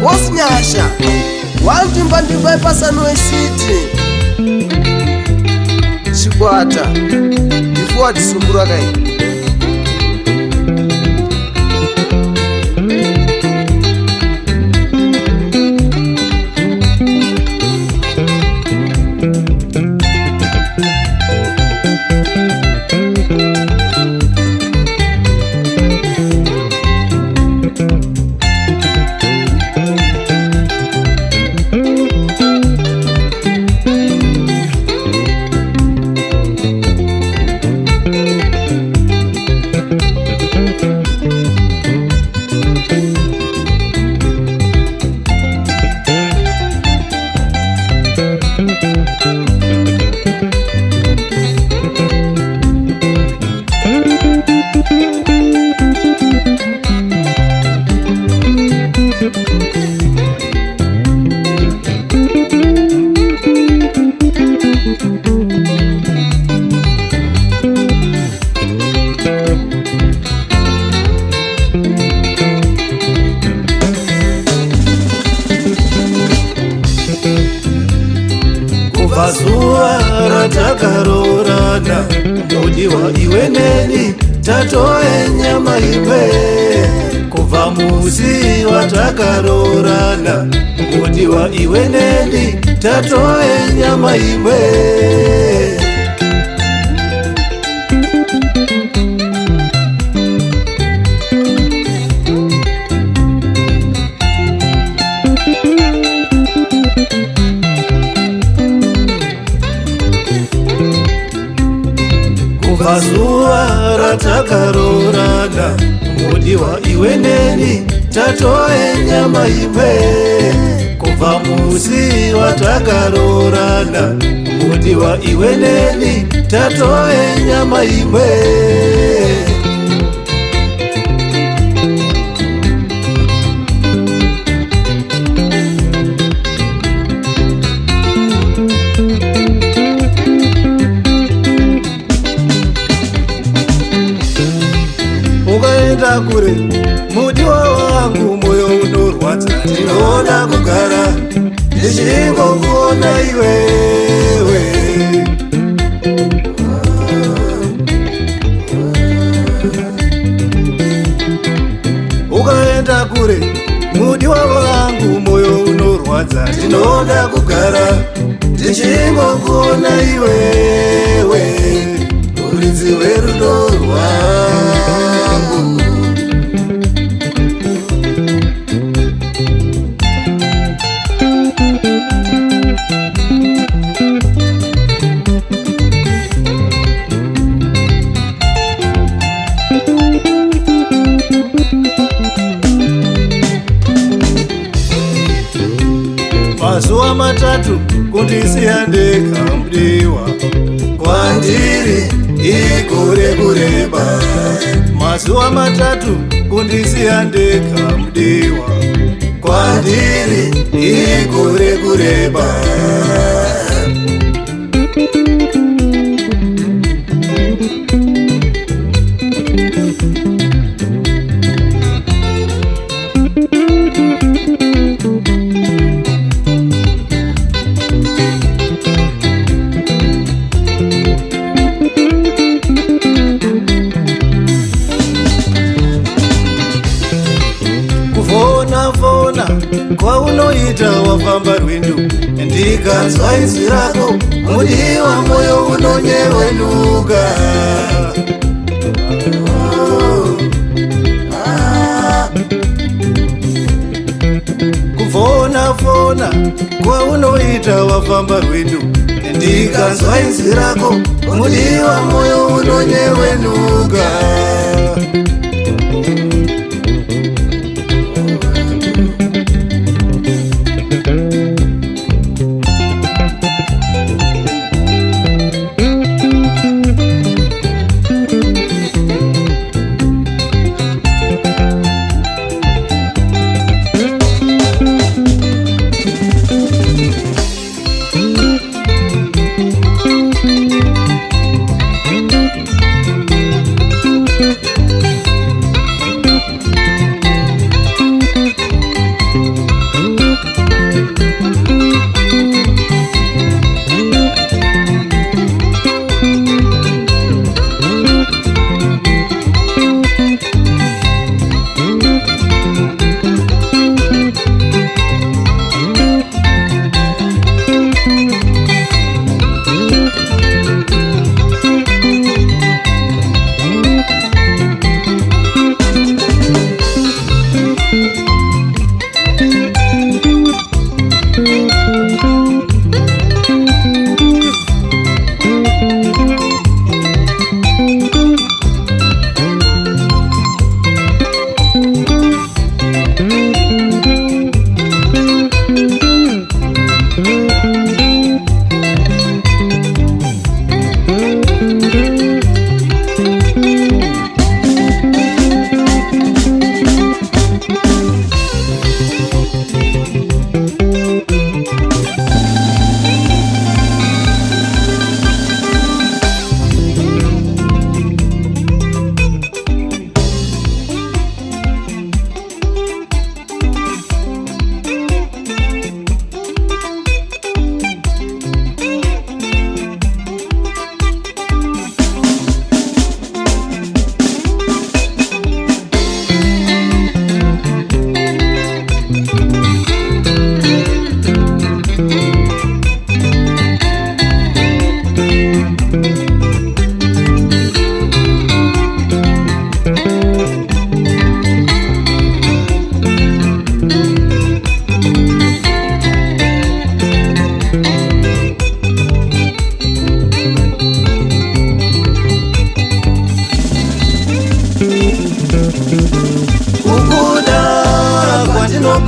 Wosnyasha Wantimba ndimba ipasano esiti Chikwata Ifuwa disumbura kai Zuwa ratakarorana mudiwa iwe neni tatoe nyama imwe kubva musi watakarorana mudiwa iwe neni tatoe nyama imwe Zuwa ratakarorana mudiwa iwe neni tatoe nyama imwe kubva musi watakarorana mudiwa iwe neni tatoe nyama imwe kure mudiwa wangu moyo unorwadza ndinoda kugara ndichingokuona iwewe ukaenda kure mudiwa wangu moyo unorwadza ndinoda kugara ndichingokuona iwewe uridzi werudo rwangu Mazuwa matatu kundisiya ndega mudiwa kwandiri igore kureba mazuwa matatu kundisiya ndega mudiwa kwandiri igore kureba kwaunoita wafamba rwendo ndikanzwa inzwi rako mudiwa moyo unonyevenuka kufona kwaunoita wafamba rwendo ndikanzwa inzwi rako mudiwa moyo unonyevenuka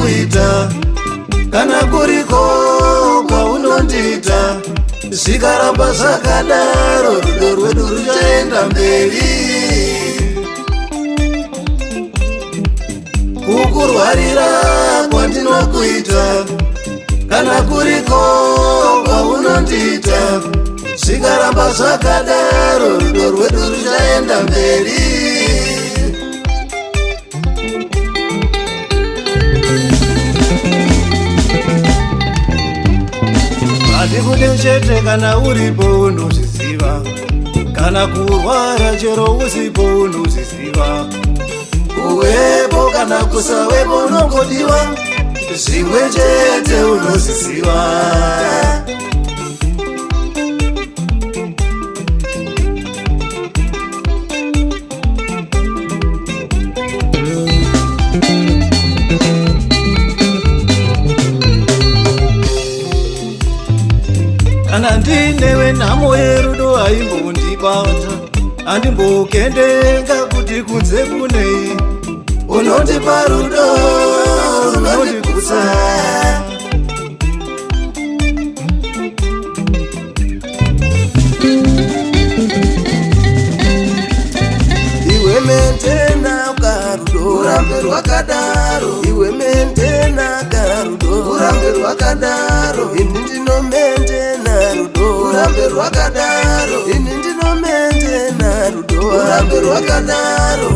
Kuita kana kuriko kwaunondita zvikaramba zvakadaro rudo rwedu ruchaenda mberi kukurwarira kwandinokuita kana kuriko kwaunondita zvikaramba zvakadaro rudo rwedu ruchaenda mberi Ndikude chete kana uripo unozviziva kana kurwara chero usipo unozviziva uwepo kana kusawepo unongodiwa zvimwe chete unozviziva kana ndinewe nhamo yerudo haimbondibata handimbokendenga kuti kunze kunei unotipa rudo runondikutsa iwe mentena karudo urambe rwakadaro iwe mentena karudo urambe rwakadaro ini ndinomentena rudo urambe rwakadaro ini ndinomentena rudo urambe rwakadaro